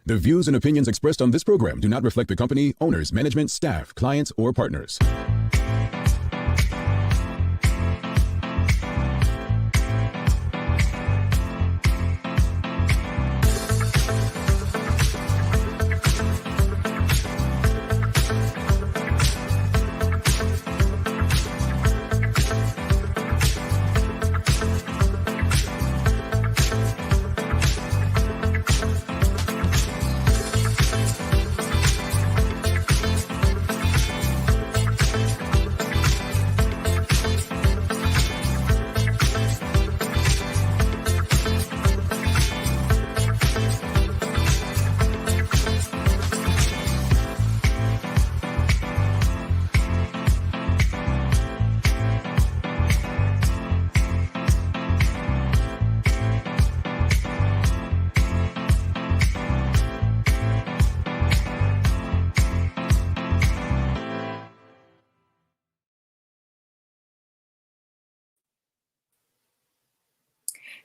The views and opinions expressed on this program do not reflect the company, owners, management, staff, clients, or partners.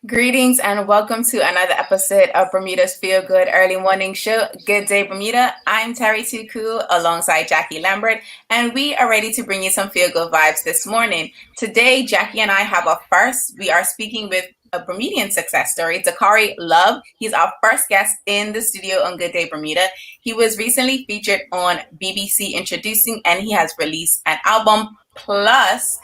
Greetings and welcome to another episode of Bermuda's Feel Good Early Morning Show. Good day, Bermuda. I'm Terri Tuku alongside Jacky Lambert, and we are ready to bring you some feel good vibes this morning. Today, Jacky and I have a first. We are speaking with a Bermudian success story, Jacky Love. He's our first guest in the studio on Good Day Bermuda. He was recently featured on BBC Introducing, and he has released an album. Plus,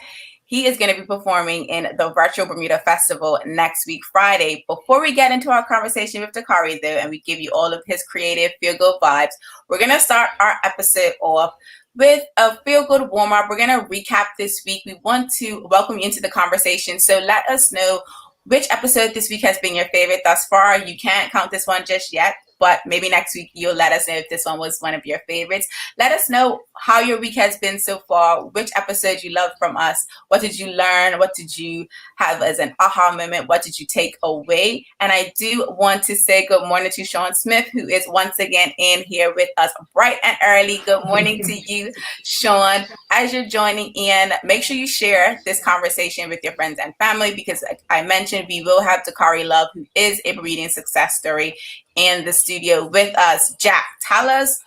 he is going to be performing in the virtual Bermuda Festival next week, Friday. Before we get into our conversation with Jacky, though, and we give you all of his creative feel-good vibes, we're going to start our episode off with a feel-good warm-up. We're going to recap this week. We want to welcome you into the conversation. So let us know which episode this week has been your favorite thus far. You can't count this one just yet, but maybe next week you'll let us know if this one was one of your favorites. Let us know how your week has been so far, which episode you loved from us, what did you learn, what did you have as an aha moment, what did you take away. And I do want to say good morning to Sean Smith, who is once again in here with us bright and early. Good morning to you, Sean. As you're joining in, make sure you share this conversation with your friends and family, because like I mentioned, we will have Jacky Love, who is a Bermudian success story, in the studio with us. Jack, tell us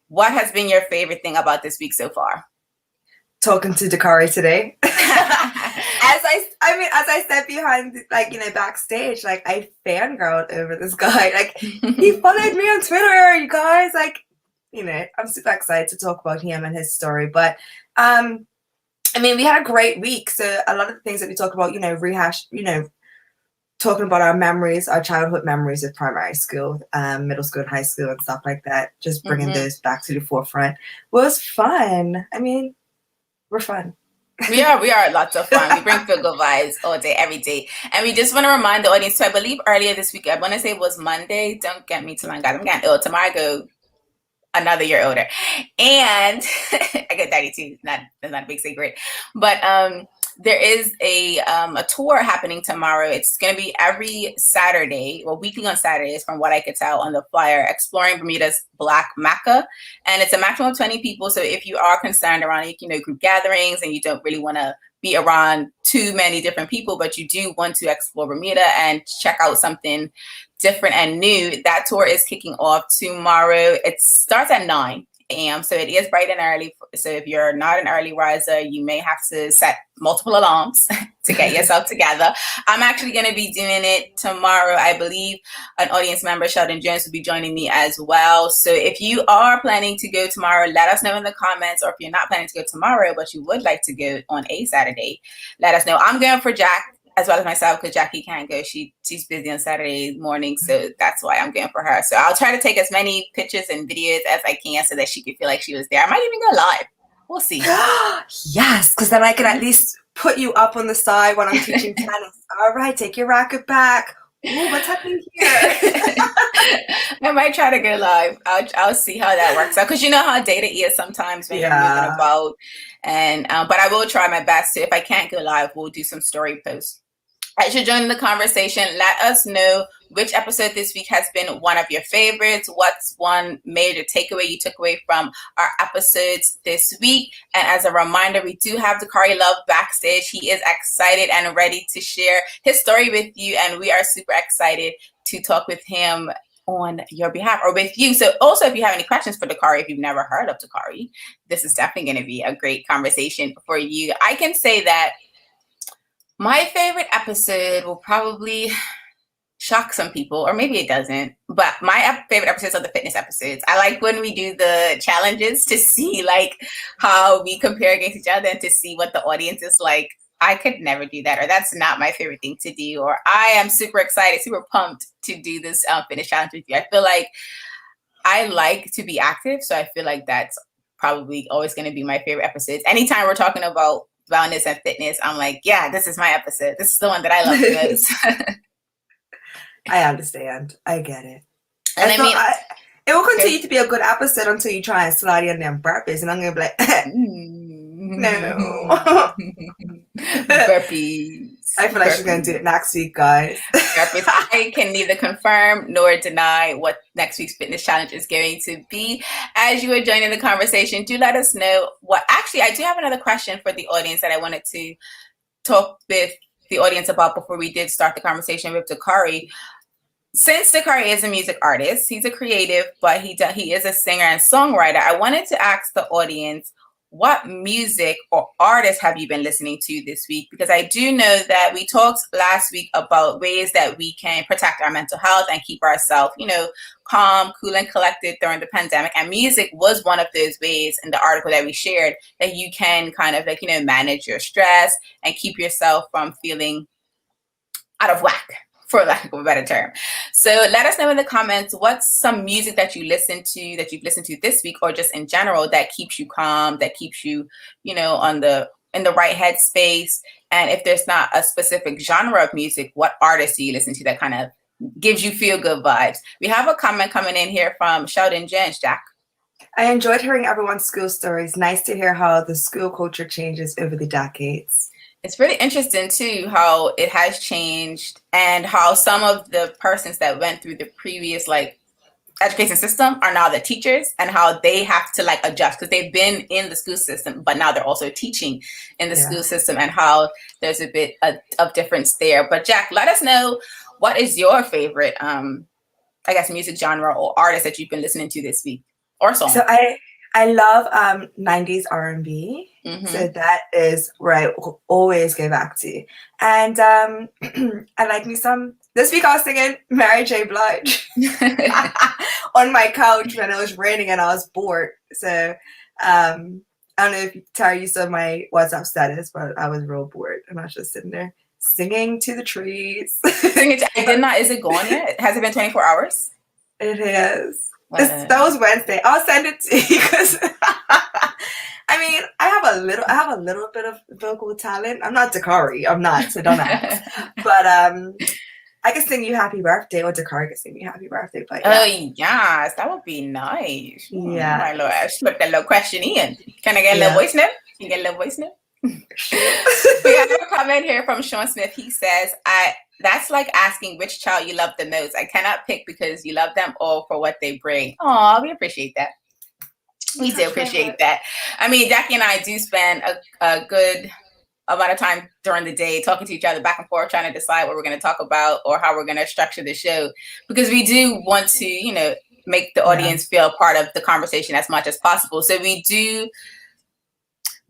what has been your favorite thing about this week so far? Talking to Jacky today. as I said behind, backstage, I fangirled over this guy. He followed me on Twitter, you guys. I'm super excited to talk about him and his story. But we had a great week. So a lot of the things that we talk about, rehash, talking about our memories, our childhood memories of primary school, middle school, and high school, and stuff like that. Just bringing those back to the forefront was fun. We're fun. We are lots of fun. We bring feel good vibes all day, every day. And we just want to remind the audience, so I believe earlier this week, I want to say it was Monday. Don't get me too long, guys. I'm getting ill. Tomorrow I go another year older. And I get 32. That's not a big secret. But there is a tour happening tomorrow. It's going to be every Saturday, well, weekly on Saturdays, from what I could tell on the flyer, exploring Bermuda's Black Mecca. And it's a maximum of 20 people. So if you are concerned around, group gatherings, and you don't really want to be around too many different people, but you do want to explore Bermuda and check out something different and new, that tour is kicking off tomorrow. It starts at 9 a.m. So it is bright and early. So if you're not an early riser, you may have to set multiple alarms to get yourself together. I'm actually going to be doing it tomorrow. I believe an audience member, Sheldon Jones, will be joining me as well. So if you are planning to go tomorrow, let us know in the comments. Or if you're not planning to go tomorrow, but you would like to go on a Saturday, let us know. I'm going for Jack as well as myself, because Jacky can't go. She's busy on Saturday morning, so that's why I'm going for her. So I'll try to take as many pictures and videos as I can so that she can feel like she was there. I might even go live. We'll see. Yes, because then I can at least put you up on the side when I'm teaching tennis. All right, take your racket back. Ooh, what's happening here? I might try to go live. I'll see how that works out, because you know how data is sometimes when you're moving about. And but I will try my best. So if I can't go live, we'll do some story posts. As you're joining the conversation, let us know which episode this week has been one of your favorites. What's one major takeaway you took away from our episodes this week? And as a reminder, we do have Jacky Love backstage. He is excited and ready to share his story with you. And we are super excited to talk with him on your behalf or with you. So also, if you have any questions for Dakari, if you've never heard of Dakari, this is definitely going to be a great conversation for you. I can say that my favorite episode will probably shock some people, or maybe it doesn't, but my favorite episodes are the fitness episodes. I like when we do the challenges to see like how we compare against each other and to see what the audience is like. I could never do that, or that's not my favorite thing to do, or I am super excited, super pumped to do this fitness challenge with you. I feel like I like to be active, so I feel like that's probably always going to be my favorite episodes. Anytime we're talking about wellness and fitness, I'm like, yeah, this is my episode. This is the one that I love the most. I understand. I get it. And I mean, it will continue to be a good episode until you try and slide in them burpees, and I'm gonna be like, no. Burpees. I feel like she's gonna do it next week, guys. Burpees. I can neither confirm nor deny what next week's fitness challenge is going to be. As you are joining the conversation, do let us know what. Actually, I do have another question for the audience that I wanted to talk with the audience about before we did start the conversation with Dakari. Since Dakari is a music artist, he's a creative, but he is a singer and songwriter. I wanted to ask the audience, what music or artists have you been listening to this week? Because I do know that we talked last week about ways that we can protect our mental health and keep ourselves, calm, cool, and collected during the pandemic. And music was one of those ways in the article that we shared that you can kind of manage your stress and keep yourself from feeling out of whack, for lack of a better term. So let us know in the comments, what's some music that you've listened to this week, or just in general, that keeps you calm, that keeps you, in the right headspace. And if there's not a specific genre of music, what artists do you listen to that kind of gives you feel good vibes? We have a comment coming in here from Sheldon Jens. Jack. I enjoyed hearing everyone's school stories. Nice to hear how the school culture changes over the decades. It's really interesting, too, how it has changed and how some of the persons that went through the previous, education system are now the teachers, and how they have to, adjust because they've been in the school system, but now they're also teaching in the school system, and how there's a bit of difference there. But, Jack, let us know, what is your favorite, music genre or artist that you've been listening to this week, or song? So I love 90s R&B. Mm-hmm. So that is where I always go back to. And I like me some. This week I was singing Mary J. Blige on my couch when it was raining and I was bored. So I don't know if Terry, you saw my WhatsApp status, but I was real bored and I was just sitting there singing to the trees. I did not. Is it gone yet? Has it been 24 hours? It is. That was Wednesday. I'll send it to you because I have a little bit of vocal talent. I'm not Dakari. I'm not, so don't ask. But I can sing you happy birthday, or Dakari can sing you happy birthday. But oh yes, that would be nice. Yeah. My Lord, I slipped that little question in. Can I get a little voice note? Can you get a little voice note? We have a comment here from Sean Smith. He says, that's like asking which child you love the most. I cannot pick because you love them all for what they bring. Oh, we appreciate that. We do appreciate that. Jacky and I do spend a good amount of time during the day talking to each other back and forth, trying to decide what we're going to talk about or how we're going to structure the show, because we do want to, make the audience feel part of the conversation as much as possible. So we do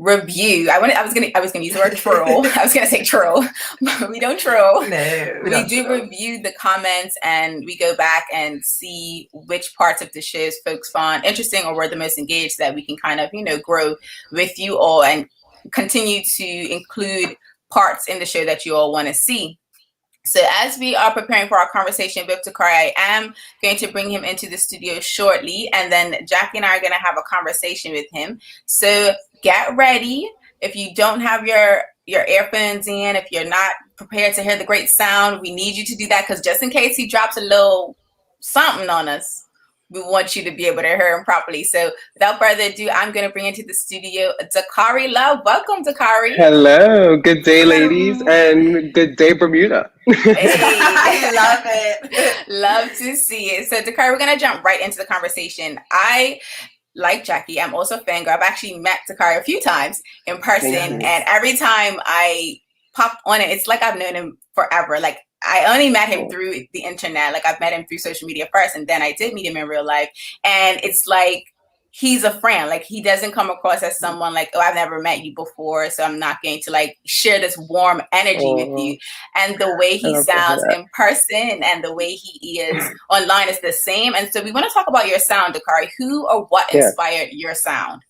review. I was gonna use the word troll. I was gonna say troll, but we don't troll. No, we do review the comments, and we go back and see which parts of the shows folks find interesting or were the most engaged, so that we can kind of grow with you all and continue to include parts in the show that you all want to see. So as we are preparing for our conversation with Dakari, I am going to bring him into the studio shortly, and then Jacky and I are going to have a conversation with him. So get ready. If you don't have your earphones in, if you're not prepared to hear the great sound, we need you to do that, because just in case he drops a little something on us, we want you to be able to hear him properly. So without further ado, I'm going to bring into the studio Dakari Love. Welcome, Dakari. Hello. Good day, ladies, and good day, Bermuda. Hey. I love it. Love to see it. So Dakari, we're going to jump right into the conversation. I, like Jacky, I'm also a fangirl. I've actually met Dakari a few times in person, and every time I pop on it, it's like I've known him forever. Like I only met him through the internet. Like I've met him through social media first, and then I did meet him in real life. And it's like he's a friend. Like he doesn't come across as someone like, oh, I've never met you before, so I'm not going to like share this warm energy with you. And the way he sounds in person and the way he is online is the same. And so we want to talk about your sound, Dakari. Who or what inspired your sound?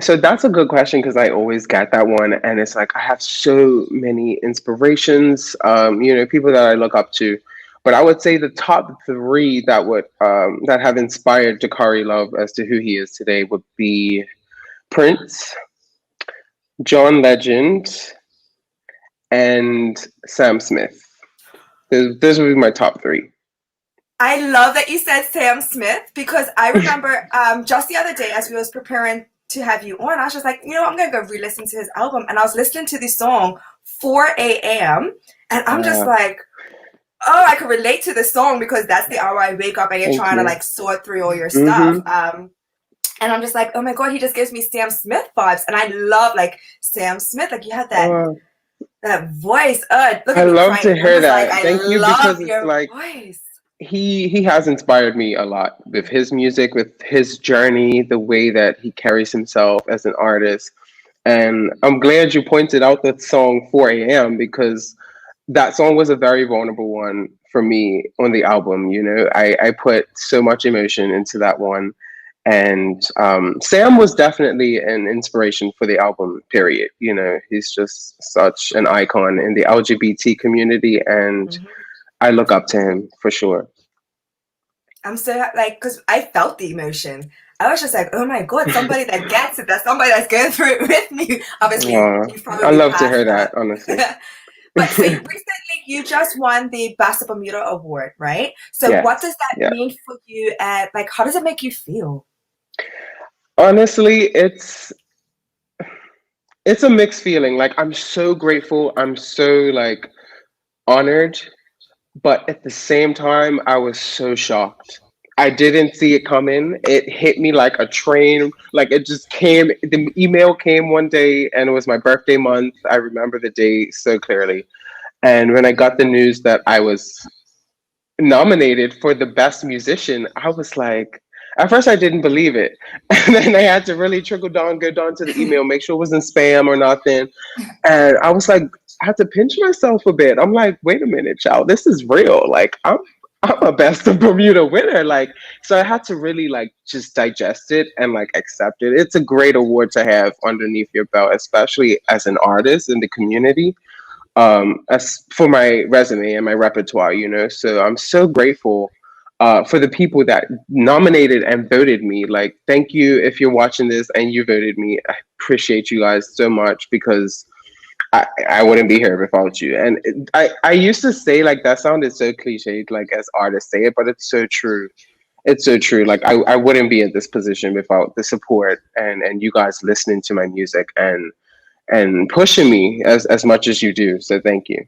So that's a good question because I always get that one, and it's like I have so many inspirations, people that I look up to. But I would say the top three that have inspired Dakari Love as to who he is today would be Prince, John Legend, and Sam Smith. Those would be my top three. I love that you said Sam Smith because I remember just the other day as we was preparing to have you on, I was just like, I'm going to go re-listen to his album. And I was listening to the song 4 a.m. and I'm just like, oh, I can relate to the song because that's the hour I wake up and you're trying to like sort through all your stuff. And I'm just like, oh my God, he just gives me Sam Smith vibes. And I love like Sam Smith. Like you have that voice. I love to hear that. Thank you, because it's like voice. He has inspired me a lot with his music, with his journey, the way that he carries himself as an artist. And I'm glad you pointed out the song 4 a.m. because that song was a very vulnerable one for me on the album. I put so much emotion into that one. And Sam was definitely an inspiration for the album, period. He's just such an icon in the LGBT community, and I look up to him for sure. I'm so like, because I felt the emotion. I was just like, oh my God, somebody that gets it. That's somebody that's going through it with me. Obviously, I love to hear that, honestly. But so recently, you just won the Best of Bermuda Award, right? So what does that mean for you? And like, how does it make you feel? Honestly, it's a mixed feeling. Like, I'm so grateful. I'm so like honored. But at the same time, I was so shocked. I didn't see it coming. It hit me like a train. Like it just came. The email came one day and it was my birthday month. I remember the day so clearly. And when I got the news that I was nominated for the best musician, I was like, at first I didn't believe it. And then I had to really go down to the email, make sure it wasn't spam or nothing. And I was like, I had to pinch myself a bit. I'm like, wait a minute, child, this is real. Like I'm a Best of Bermuda winner. Like, so I had to really like just digest it and like accept it. It's a great award to have underneath your belt, especially as an artist in the community. As for my resume and my repertoire, so I'm so grateful for the people that nominated and voted me. Like, thank you if you're watching this and you voted me. I appreciate you guys so much because I wouldn't be here without you. And I used to say, like, that sounded so cliched, like as artists say it, but it's so true. It's so true. Like I wouldn't be in this position without the support and you guys listening to my music and pushing me as much as you do. So thank you.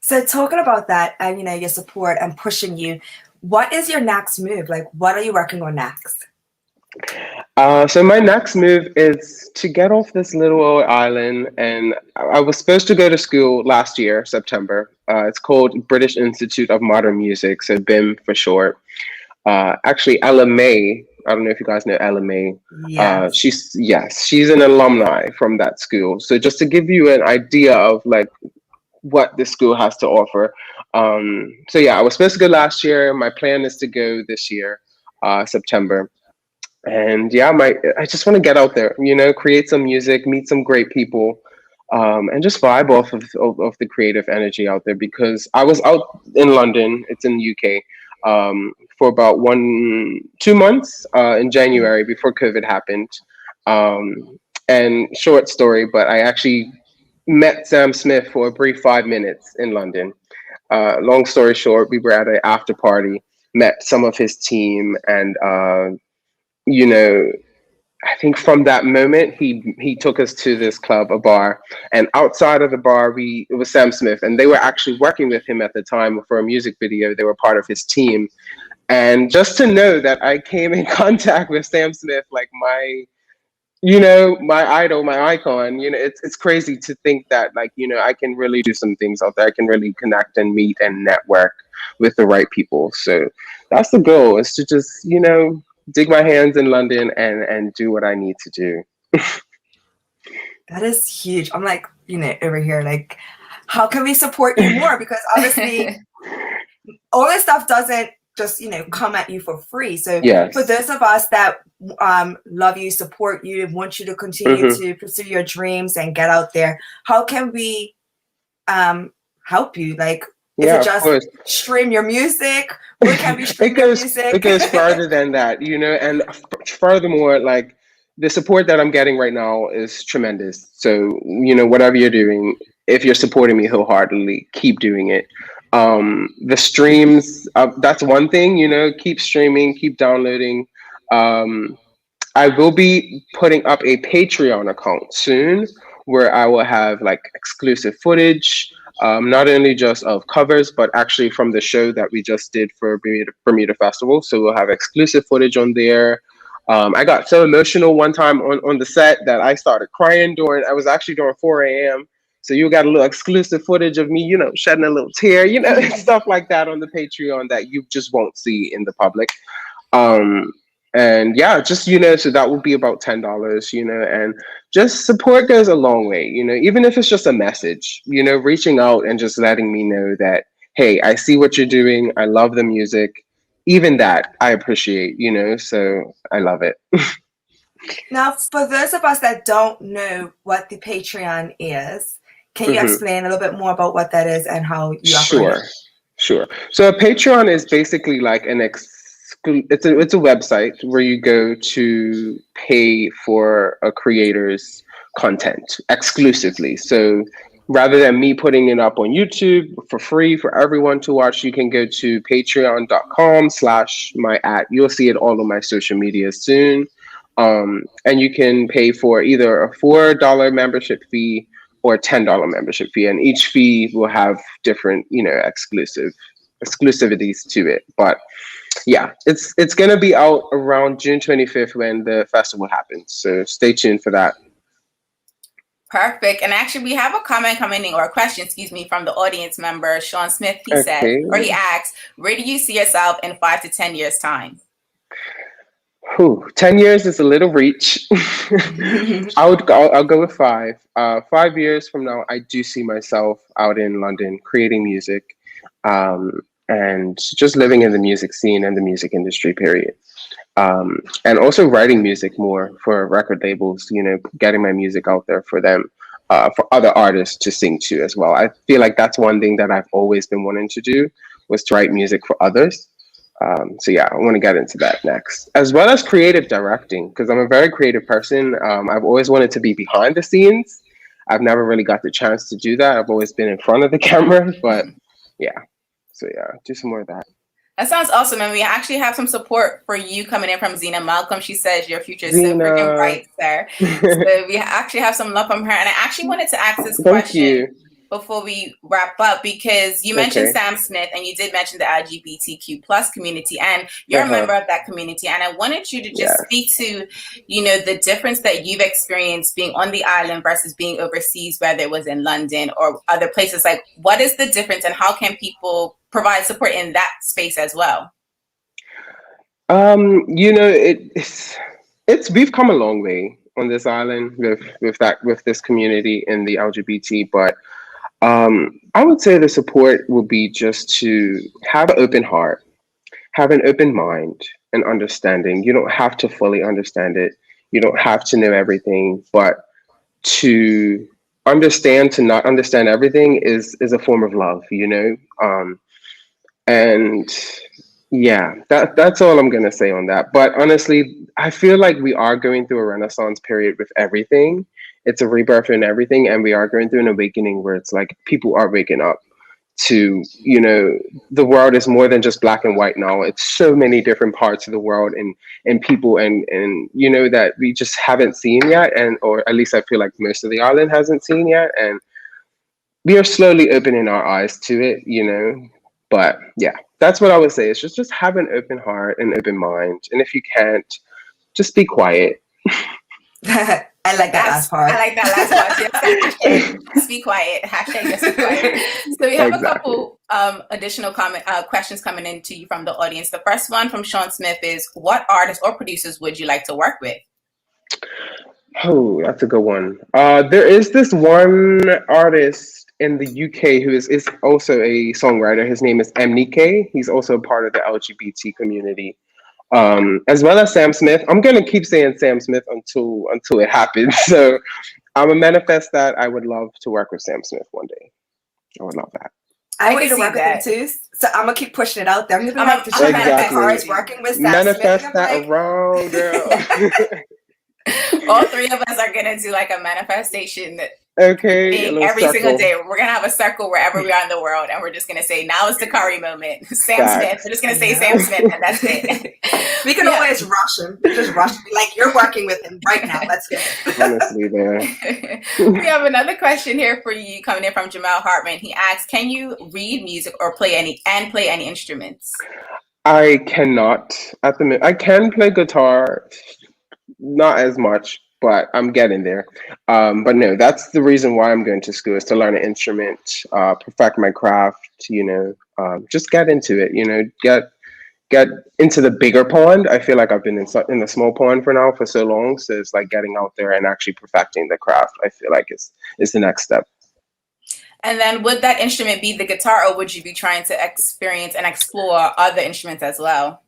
So talking about that and your support and pushing you, what is your next move? Like, what are you working on next? So my next move is to get off this little old island, and I was supposed to go to school last year, September. It's called British Institute of Modern Music, so BIM for short. Actually, Ella May, I don't know if you guys know Ella May. Yeah. She's an alumni from that school. So just to give you an idea of like what this school has to offer. So yeah, I was supposed to go last year. My plan is to go this year, September. And yeah, I just want to get out there, create some music, meet some great people, and just vibe off of the creative energy out there, because I was out in London, it's in the UK, for about 2 months in January before COVID happened. And short story, but I actually met Sam Smith for a brief 5 minutes in London. Long story short, we were at an after party, met some of his team, and I think from that moment, he took us to this club, a bar, and outside of the bar, it was Sam Smith, and they were actually working with him at the time for a music video. They were part of his team. And just to know that I came in contact with Sam Smith, like my idol, my icon, it's crazy to think that, like, I can really do some things out there. I can really connect and meet and network with the right people. So that's the goal, is to just, dig my hands in London and do what I need to do. That is huge. I'm like, over here, like, how can we support you more? Because obviously all this stuff doesn't just, come at you for free. So Yes. for those of us that love you, support you, want you to continue to pursue your dreams and get out there, how can we help you? Like, is it just stream your music? Where can we stream your music? It goes further than that, and furthermore, like, the support that I'm getting right now is tremendous. So, whatever you're doing, if you're supporting me wholeheartedly, keep doing it. The streams, that's one thing, keep streaming, keep downloading. I will be putting up a Patreon account soon where I will have, like, exclusive footage, not only just of covers, but actually from the show that we just did for Bermuda Festival. So we'll have exclusive footage on there. I got so emotional one time on the set that I started crying I was actually doing 4 a.m. So you got a little exclusive footage of me, shedding a little tear, stuff like that on the Patreon that you just won't see in the public. And yeah, just, so that would be about $10, and just support goes a long way, even if it's just a message, reaching out and just letting me know that, hey, I see what you're doing. I love the music. Even that I appreciate, so I love it. Now, for those of us that don't know what the Patreon is, can you explain a little bit more about what that is and how you operate? Sure. So a Patreon is basically like it's a website where you go to pay for a creator's content exclusively. So rather than me putting it up on YouTube for free for everyone to watch, you can go to patreon.com/my@. You'll see it all on my social media soon. And you can pay for either a $4 membership fee or a $10 membership fee. And each fee will have different, exclusivities to it. But yeah, it's going to be out around June 25th when the festival happens. So stay tuned for that. Perfect. And actually, we have a comment coming in, or a question, from the audience member, Sean Smith. He asked, where do you see yourself in 5 to 10 years' time? 10 years is a little reach. I'll go with 5. 5 years from now, I do see myself out in London creating music, and just living in the music scene and the music industry, period. And also writing music more for record labels, getting my music out there for them, for other artists to sing to as well. I feel like that's one thing that I've always been wanting to do, was to write music for others. So yeah, I want to get into that next, as well as creative directing, because I'm a very creative person. I've always wanted to be behind the scenes. I've never really got the chance to do that. I've always been in front of the camera, but yeah. So yeah, do some more of that. That sounds awesome. And we actually have some support for you coming in from Zena Malcolm. She says your future is so freaking bright, sir. So we actually have some love from her. And I actually wanted to ask this question before we wrap up, because you mentioned Sam Smith and you did mention the LGBTQ plus community, and you're a member of that community. And I wanted you to just speak to, the difference that you've experienced being on the island versus being overseas, whether it was in London or other places. Like, what is the difference, and how can people provide support in that space as well? We've come a long way on this island with this community in the LGBT, but I would say the support will be just to have an open heart, have an open mind and understanding. You don't have to fully understand it. You don't have to know everything, but to understand, to not understand everything is a form of love, and yeah, that's all I'm going to say on that. But honestly, I feel like we are going through a renaissance period with everything. It's a rebirth in everything, and we are going through an awakening where it's like people are waking up to, the world is more than just black and white now. It's so many different parts of the world and people and that we just haven't seen yet, or at least I feel like most of the island hasn't seen yet, and we are slowly opening our eyes to it, But yeah, that's what I would say. It's just have an open heart and open mind, and if you can't, just be quiet. I like that last part. I like that last part. Yes, hashtag just be quiet. Hashtag just be quiet. So we have a couple additional questions coming in to you from the audience. The first one from Sean Smith is, what artists or producers would you like to work with? Oh, that's a good one. There is this one artist in the UK who is also a songwriter. His name is MNK. He's also part of the LGBT community. As well as Sam Smith. I'm gonna keep saying Sam Smith until it happens. So I'm a manifest that I would love to work with Sam Smith one day. I would love that. I want to work with him too. So I'm gonna keep pushing it out there. I'm gonna be like the manifest working with Sam manifest Smith. that around, girl. All three of us are gonna do like a manifestation okay, every single day. We're gonna have a circle wherever we are in the world, and we're just gonna say, now is the Curry moment. Sam Smith. We're just gonna say Sam Smith, and that's it. We can always rush him. Just rush him. Like, you're working with him right now. Let's go. Honestly, there. We have another question here for you coming in from Jamal Hartman. He asks, can you read music or play any instruments? I cannot at the minute. I can play guitar, not as much, but I'm getting there. But no, that's the reason why I'm going to school, is to learn an instrument, perfect my craft, just get into it, get into the bigger pond. I feel like I've been in the small pond for so long. So it's like getting out there and actually perfecting the craft. I feel like is the next step. And then would that instrument be the guitar, or would you be trying to experience and explore other instruments as well?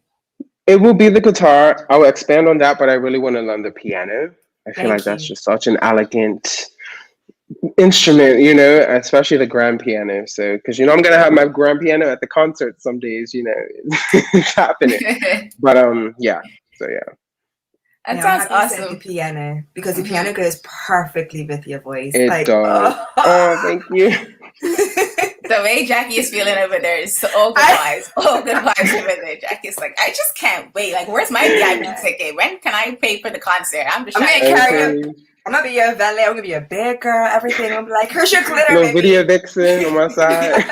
It will be the guitar. I will expand on that, but I really want to learn the piano. I feel like that's just such an elegant instrument, especially the grand piano. So, because I'm gonna have my grand piano at the concert some days, it's happening. But yeah. So yeah. That sounds awesome. The piano, because the piano goes perfectly with your voice. It does. Oh, thank you. The way Jacky is feeling over there is all good vibes. All good vibes over there. Jacky's like, I just can't wait. Like, where's my VIP ticket? When can I pay for the concert? I'm gonna carry you. I'm gonna be your valet. I'm gonna be your big girl. Everything. I'm like, here's your glitter. No video vixen on my side.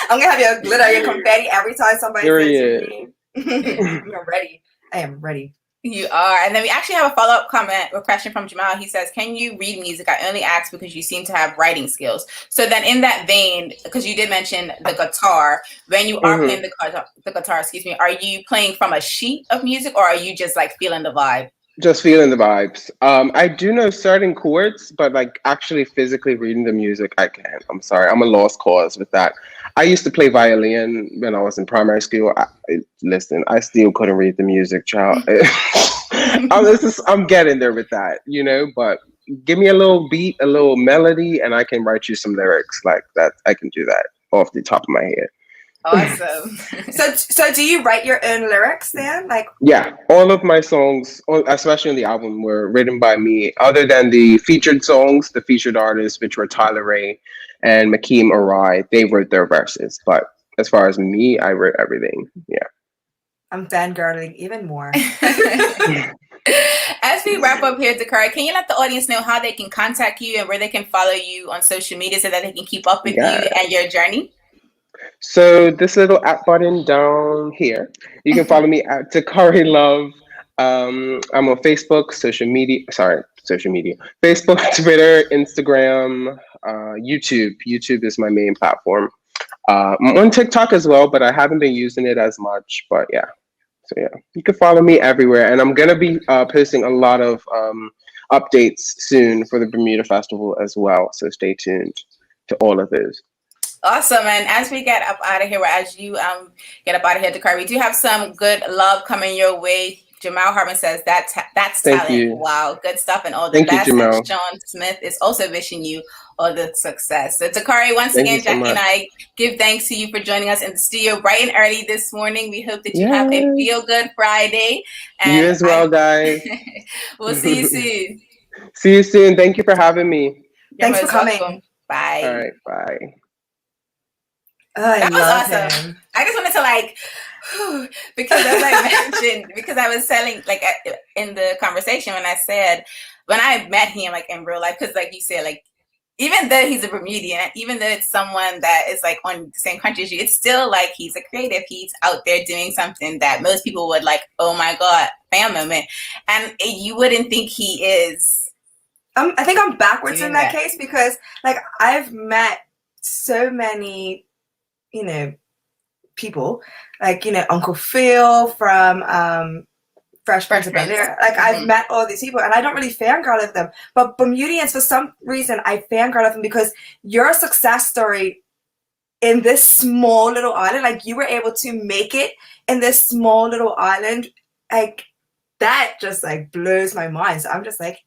I'm gonna have your glitter, your confetti every time somebody says your name. I'm ready. I am ready. You are. And then we actually have a follow-up comment or question from Jamal. He says, can you read music? I only ask because you seem to have writing skills. So then in that vein, because you did mention the guitar, when you are playing the guitar, are you playing from a sheet of music, or are you just like feeling the vibe? Just feeling the vibes. I do know certain chords, but like actually physically reading the music, I can't. I'm sorry. I'm a lost cause with that. I used to play violin when I was in primary school. Listen, I still couldn't read the music, child. I'm getting there with that, but give me a little beat, a little melody, and I can write you some lyrics like that. I can do that off the top of my head. Awesome. So do you write your own lyrics then? Like, yeah, all of my songs, especially on the album, were written by me. Other than the featured songs, the featured artists, which were Tyler Ray and Makeem Arai, they wrote their verses. But as far as me, I wrote everything. Yeah. I'm fangirling even more. As we wrap up here, Dakari, can you let the audience know how they can contact you and where they can follow you on social media so that they can keep up with you and your journey? So this little app button down here, you can follow me at Dakari Love. I'm on Facebook, social media, Facebook, Twitter, Instagram, YouTube. YouTube is my main platform. I'm on TikTok as well, but I haven't been using it as much, but yeah. So yeah, you can follow me everywhere. And I'm gonna be posting a lot of updates soon for the Bermuda Festival as well. So stay tuned to all of those. Awesome. And as we get up out of here, as you get up out of here, Dakari, we do have some good love coming your way. Jamal Hartman says that's talent. You. Wow, good stuff and all the best. You, Jamal. And Sean Smith is also wishing you all the success. So Dakari, once again, Jacky and I give thanks to you for joining us in the studio bright and early this morning. We hope that you have a feel-good Friday. And you as well, guys. We'll see you soon. See you soon. Thank you for having me. Thanks for coming. Welcome. Bye. All right, bye. Oh, that was awesome. Him. I just wanted to because as I mentioned, because I was telling in the conversation when I met him like in real life, because like you said, like even though he's a Bermudian, even though it's someone that is like on the same country as you, it's still like he's a creative. He's out there doing something that most people would like, oh my God, fan moment. And you wouldn't think he is. I think I'm backwards in that case, because like I've met so many, you know, people, like, you know, Uncle Phil from Fresh Prince of Bel-Air. Like I've met all these people and I don't really fangirl of them. But Bermudians, for some reason, I fangirl of them because your success story in this small little island, like you were able to make it in this small little island, like that just like blows my mind. So I'm just like,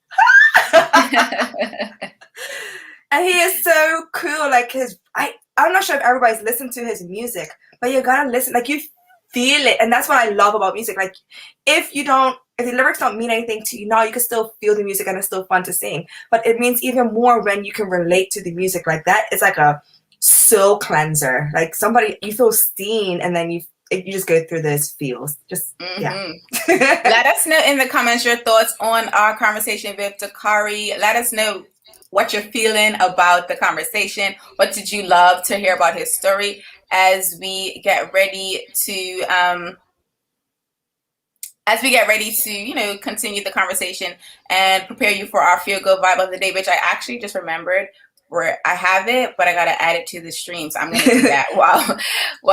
and he is so cool. Like I'm not sure if everybody's listened to his music, but you gotta listen. Like you feel it, and that's what I love about music. Like if the lyrics don't mean anything to you now, you can still feel the music and it's still fun to sing. But it means even more when you can relate to the music like that. It's like a soul cleanser. Like you feel seen, and then you just go through those feels. Just yeah. Let us know in the comments your thoughts on our conversation with Dakari. Let us know what you're feeling about the conversation. What did you love to hear about his story as we get ready to you know, continue the conversation and prepare you for our feel good vibe of the day, which I actually just remembered where I have it, but I gotta add it to the stream. So I'm gonna do that while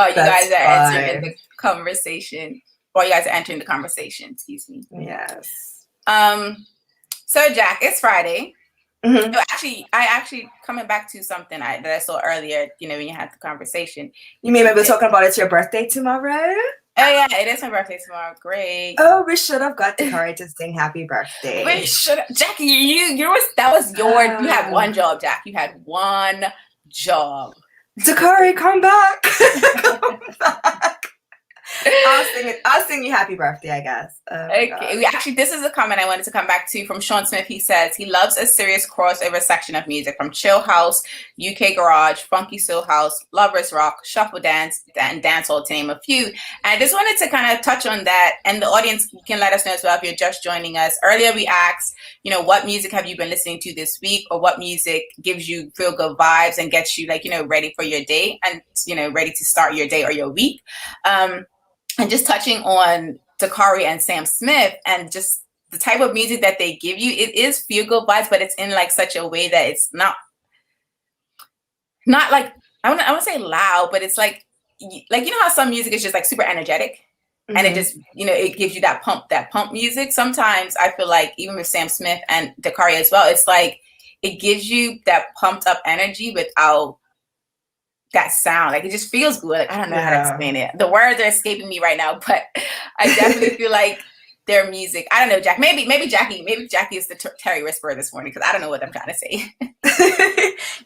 you guys are entering the conversation. While you guys are entering the conversation, excuse me. Yes. So Jack, it's Friday. Mm-hmm. No, I actually coming back to something that I saw earlier, you know, when you had the conversation. You mean maybe we're talking about it's your birthday tomorrow? Oh yeah, it is my birthday tomorrow. Great. Oh, we should have got Dakari to sing happy birthday. We should have. Jackie, you had one job, Jack. You had one job. Dakari, come back. Come back. I'll sing you happy birthday, I guess. Okay. Actually, this is a comment I wanted to come back to from Sean Smith. He says he loves a serious crossover section of music from chill house, UK garage, funky soul house, lovers rock, shuffle dance, and dancehall, to name a few. And I just wanted to kind of touch on that. And the audience can let us know as well if you're just joining us. Earlier, we asked, you know, what music have you been listening to this week, or what music gives you feel good vibes and gets you, like, you know, ready for your day and, you know, ready to start your day or your week. And just touching on Dakari and Sam Smith and just the type of music that they give you, it is feel good vibes, but it's in like such a way that it's not like, I want to say loud, but it's like, you know how some music is just like super energetic, and it just, you know, it gives you that pump music. Sometimes I feel like even with Sam Smith and Dakari as well, it's like it gives you that pumped up energy without that sound. Like it just feels good. Like, I don't know how to explain it. The words are escaping me right now, but I definitely feel like their music. I don't know, Jack. Maybe Jackie is the Terri whisperer this morning, because I don't know what I'm trying to say.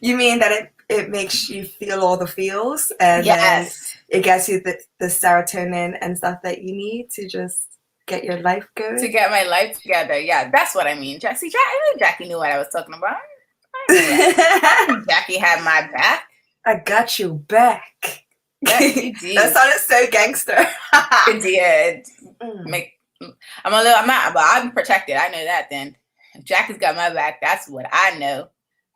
You mean that it makes you feel all the feels, and yes, then it gets you the serotonin and stuff that you need to just get your life going. To get my life together. Yeah, that's what I mean. I knew Jackie knew what I was talking about. Jackie had my back. I got you back. Yeah, you did. That sounded so gangster. It did. I'm protected. I know that then. If Jackie's got my back, that's what I know.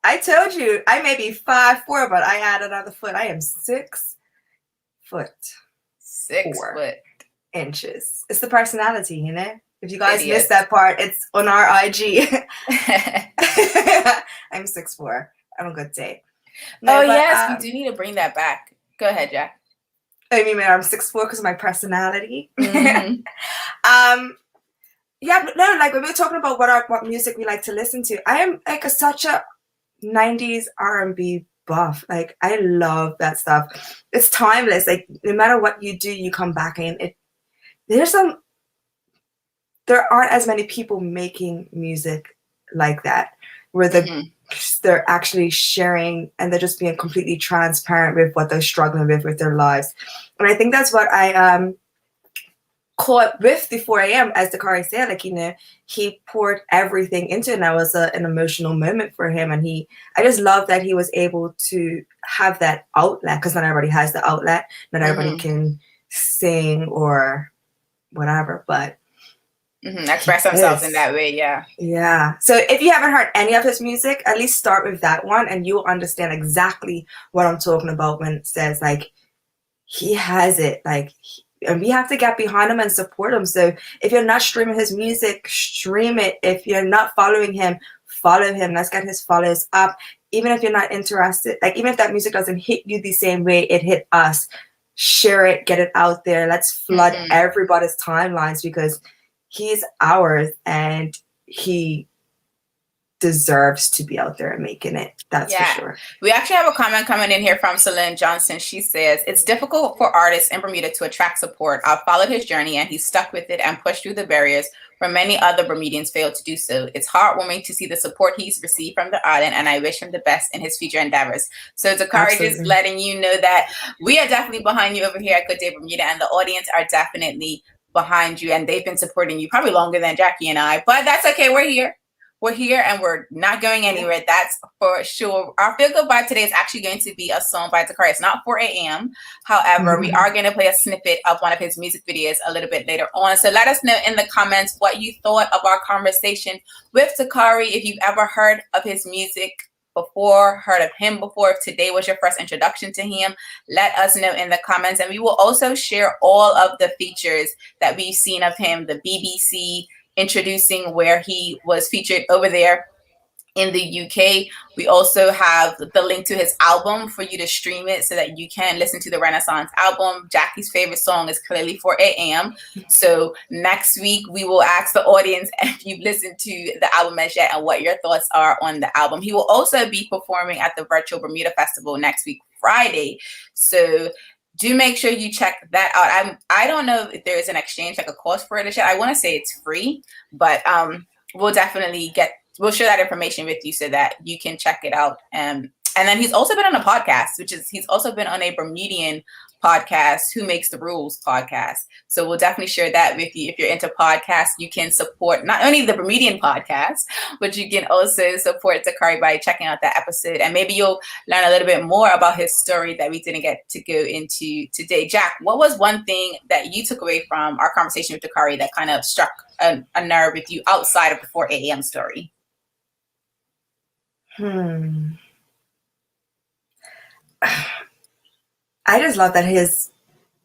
I told you, I may be 5'4", but I add another foot. I am 6 foot. 6 foot. Inches. It's the personality, you know? If you guys missed that part, it's on our IG. I'm 6'4". I'm a good day. No, yes, we do need to bring that back. Go ahead, Jack. I mean, I'm 6'4" because of my personality. Mm-hmm. Yeah, but no, like when we were talking about what music we like to listen to, I am like such a 90s R&B buff. Like I love that stuff. It's timeless. Like no matter what you do, you come back in it. There aren't as many people making music like that, where they're actually sharing and they're just being completely transparent with what they're struggling with their lives. And I think that's what I caught with the 4 a.m. as Dakari said, like, you know, he poured everything into it, and that was an emotional moment for him. And I just love that he was able to have that outlet, because not everybody has the outlet. Not everybody can sing or whatever, but Express themselves in that way. Yeah. Yeah. So if you haven't heard any of his music, at least start with that one and you'll understand exactly what I'm talking about when it says like he has it. Like, and we have to get behind him and support him. So if you're not streaming his music, stream it. If you're not following him, follow him. Let's get his follows up. Even if you're not interested, like even if that music doesn't hit you the same way it hit us, share it, get it out there. Let's flood everybody's timelines because he's ours and he deserves to be out there and making it. That's for sure. We actually have a comment coming in here from Celine Johnson. She says, it's difficult for artists in Bermuda to attract support. I've followed his journey and he's stuck with it and pushed through the barriers where many other Bermudians failed to do so. It's heartwarming to see the support he's received from the island, and I wish him the best in his future endeavors. So Dakari, just letting you know that we are definitely behind you over here at Good Day Bermuda, and the audience are definitely behind you, and they've been supporting you probably longer than Jacky and I, but that's okay. We're here. We're here and we're not going anywhere. That's for sure. Our Feel Good Vibe today is actually going to be a song by Dakari. It's not 4 a.m. However, we are going to play a snippet of one of his music videos a little bit later on. So let us know in the comments what you thought of our conversation with Dakari. If you've ever heard of his music before, heard of him before, if today was your first introduction to him, let us know in the comments. And we will also share all of the features that we've seen of him, the BBC introducing where he was featured over there in the UK. We also have the link to his album for you to stream it so that you can listen to the Renaissance album. Jacky's favorite song is clearly 4 a.m. So next week we will ask the audience if you've listened to the album as yet and what your thoughts are on the album. He will also be performing at the virtual Bermuda Festival next week, Friday. So do make sure you check that out. I don't know if there is an exchange, like a cost for it. I want to say it's free, but we'll definitely we'll share that information with you so that you can check it out. And then he's also been on a podcast, he's also been on a Bermudian podcast, Who Makes the Rules podcast. So we'll definitely share that with you. If you're into podcasts, you can support not only the Bermudian podcast, but you can also support Dakari by checking out that episode. And maybe you'll learn a little bit more about his story that we didn't get to go into today. Jack, what was one thing that you took away from our conversation with Dakari that kind of struck a nerve with you outside of the 4 a.m. story? I just love that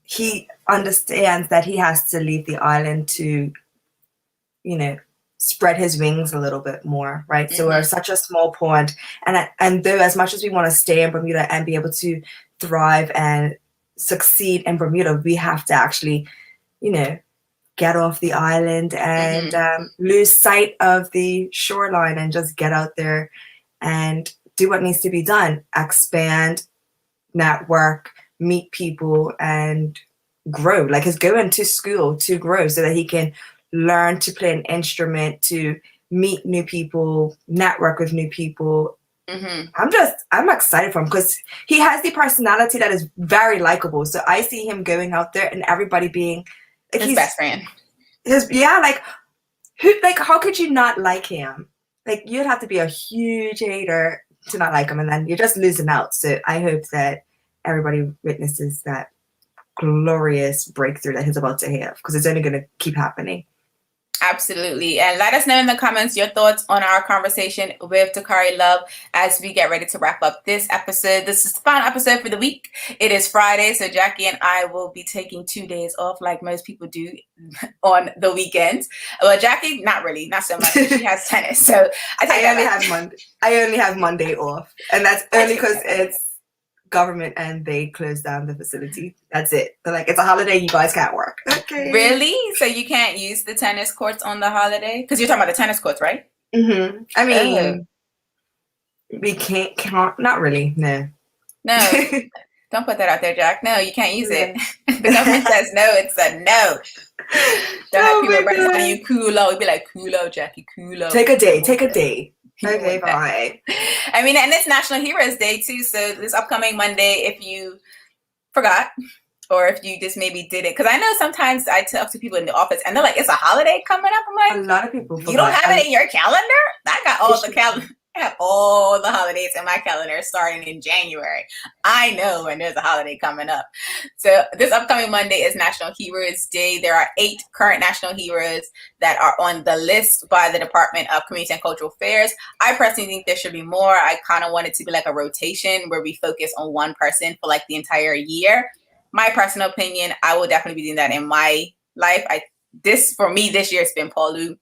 he understands that he has to leave the island to, spread his wings a little bit more, right? So we're such a small pond, and though as much as we want to stay in Bermuda and be able to thrive and succeed in Bermuda, we have to actually, get off the island and lose sight of the shoreline and just get out there and do what needs to be done. Expand, network, meet people, and grow. Like he's going to school to grow so that he can learn to play an instrument, to meet new people, network with new people. I'm excited for him because he has the personality that is very likable. So I see him going out there and everybody being like, his best friend. How could you not like him? Like you'd have to be a huge hater to not like him, and then you're just losing out. So I hope that everybody witnesses that glorious breakthrough that he's about to have, because it's only going to keep happening. Absolutely. And let us know in the comments your thoughts on our conversation with Dakari Love as we get ready to wrap up this episode. This is the final episode for the week. It is Friday, so Jacky and I will be taking 2 days off like most people do on the weekends. Well, Jacky, not really, not so much. She has tennis, so I only have Monday off, and that's only because it's government and they closed down the facility. That's it. They're like, it's a holiday, you guys can't work. Okay. Really? So you can't use the tennis courts on the holiday? Because you're talking about the tennis courts, right? I mean, we can't, not really, no. Don't put that out there, Jack. No, you can't use it. The government says no, it's a no. Don't have people representing you cool. We'd be like, cool, Jacky, cool. Take a day. Okay, bye. I mean, and it's National Heroes Day too. So this upcoming Monday, if you forgot or if you just maybe did it, because I know sometimes I talk to people in the office and they're like, "It's a holiday coming up." I'm like, a lot of people forgot. You don't have it in your calendar? I got all the calendar. I have all the holidays in my calendar starting in January. I know when there's a holiday coming up. So this upcoming Monday is National Heroes Day. There are 8 current national heroes that are on the list by the Department of Community and Cultural Affairs. I personally think there should be more. I kind of want it to be like a rotation where we focus on one person for like the entire year. My personal opinion, I will definitely be doing that in my life. For me, this year it's been Paul Lu,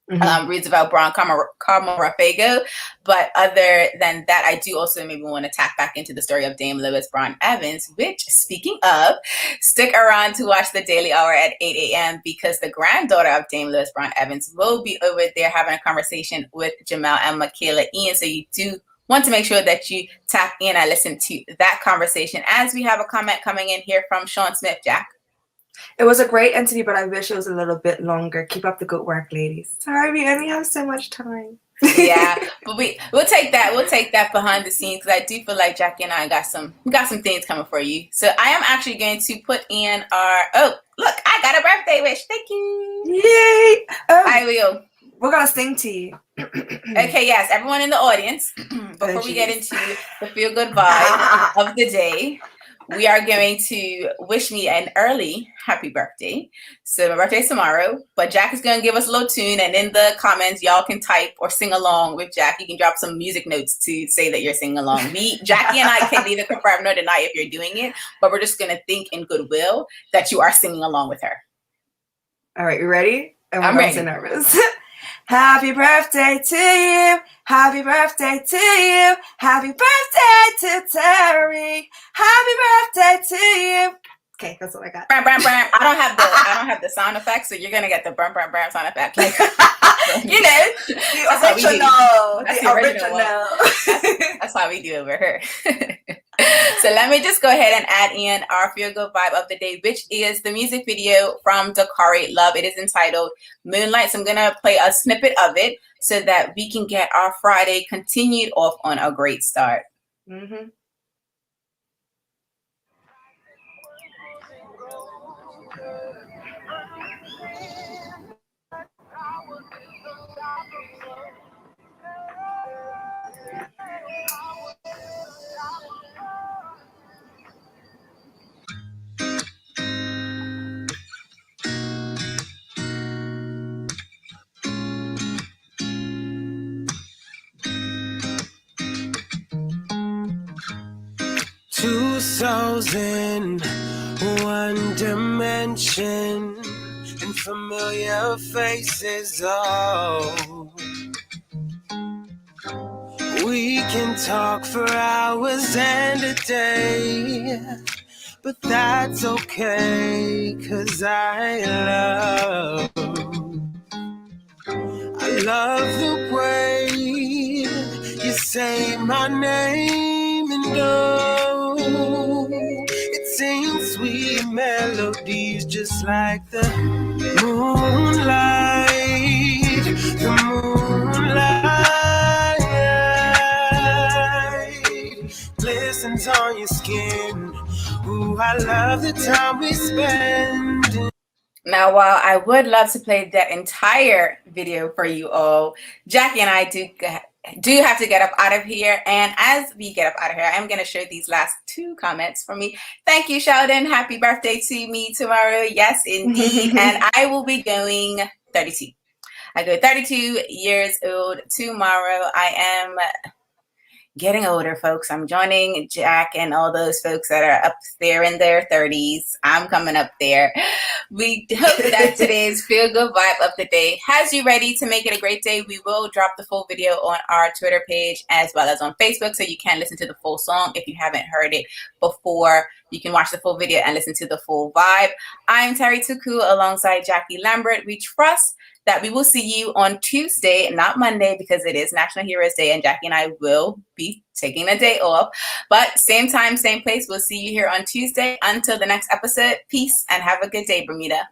Roosevelt Brown, Carmen Rafago. But other than that, I do also maybe want to tap back into the story of Dame Lois Brown Evans, which, speaking of, stick around to watch the Daily Hour at 8 a.m. because the granddaughter of Dame Lois Brown Evans will be over there having a conversation with Jamel and Michaela Ian. So you do want to make sure that you tap in and listen to that conversation. As we have a comment coming in here from Sean Smith, Jack. It was a great interview, but I wish it was a little bit longer. Keep up the good work, ladies. Sorry, we only have so much time. Yeah, but we'll take that. We'll take that behind the scenes because I do feel like Jackie and I got some things coming for you. So I am actually going to put in our. Oh, look, I got a birthday wish. Thank you. Yay! I will. We're gonna sing to you. Okay, yes, everyone in the audience. Before we get into the feel good vibe of the day, we are going to wish me an early happy birthday. So my birthday's tomorrow, but Jack is going to give us a little tune, and in the comments, y'all can type or sing along with Jack. You can drop some music notes to say that you're singing along. Jackie and I can neither confirm nor deny if you're doing it, but we're just going to think in goodwill that you are singing along with her. All right, you ready? I'm ready. So nervous. Happy birthday to you. Happy birthday to you. Happy birthday to Terri. Happy birthday to you. Okay, that's what I got. Bram, bram, bram. I don't have the sound effects, so you're gonna get the bram, bram, bram sound effect. Like, you know, the original. That's the original. That's how we do over here. So let me just go ahead and add in our feel good vibe of the day, which is the music video from Dakari Love. It is entitled Moonlight. So I'm gonna play a snippet of it so that we can get our Friday continued off on a great start. Mm-hmm. Two souls in one dimension and familiar faces. Oh, we can talk for hours and a day, but that's okay, 'cause I love the way you say my name, and oh, it sings sweet melodies just like the moonlight, the moonlight glistens on your skin. Ooh, I love the time we spend. Now, while I would love to play that entire video for you all, Jackie and I do have to get up out of here. And as we get up out of here, I'm going to share these last 2 comments from me. Thank you, Sheldon. Happy birthday to me tomorrow. Yes, indeed. And I will be going 32. I go 32 years old tomorrow. I am getting older, folks. I'm joining Jack and all those folks that are up there in their 30s. I'm coming up there. We hope that today's Feel Good Vibe of the Day has you ready to make it a great day. We will drop the full video on our Twitter page as well as on Facebook, so you can listen to the full song. If you haven't heard it before, you can watch the full video and listen to the full vibe. I'm Terri Tuku alongside Jackie Lambert. We trust that we will see you on Tuesday, not Monday, because it is National Heroes Day and Jackie and I will be taking a day off. But same time, same place. We'll see you here on Tuesday. Until the next episode, peace and have a good day, Bermuda.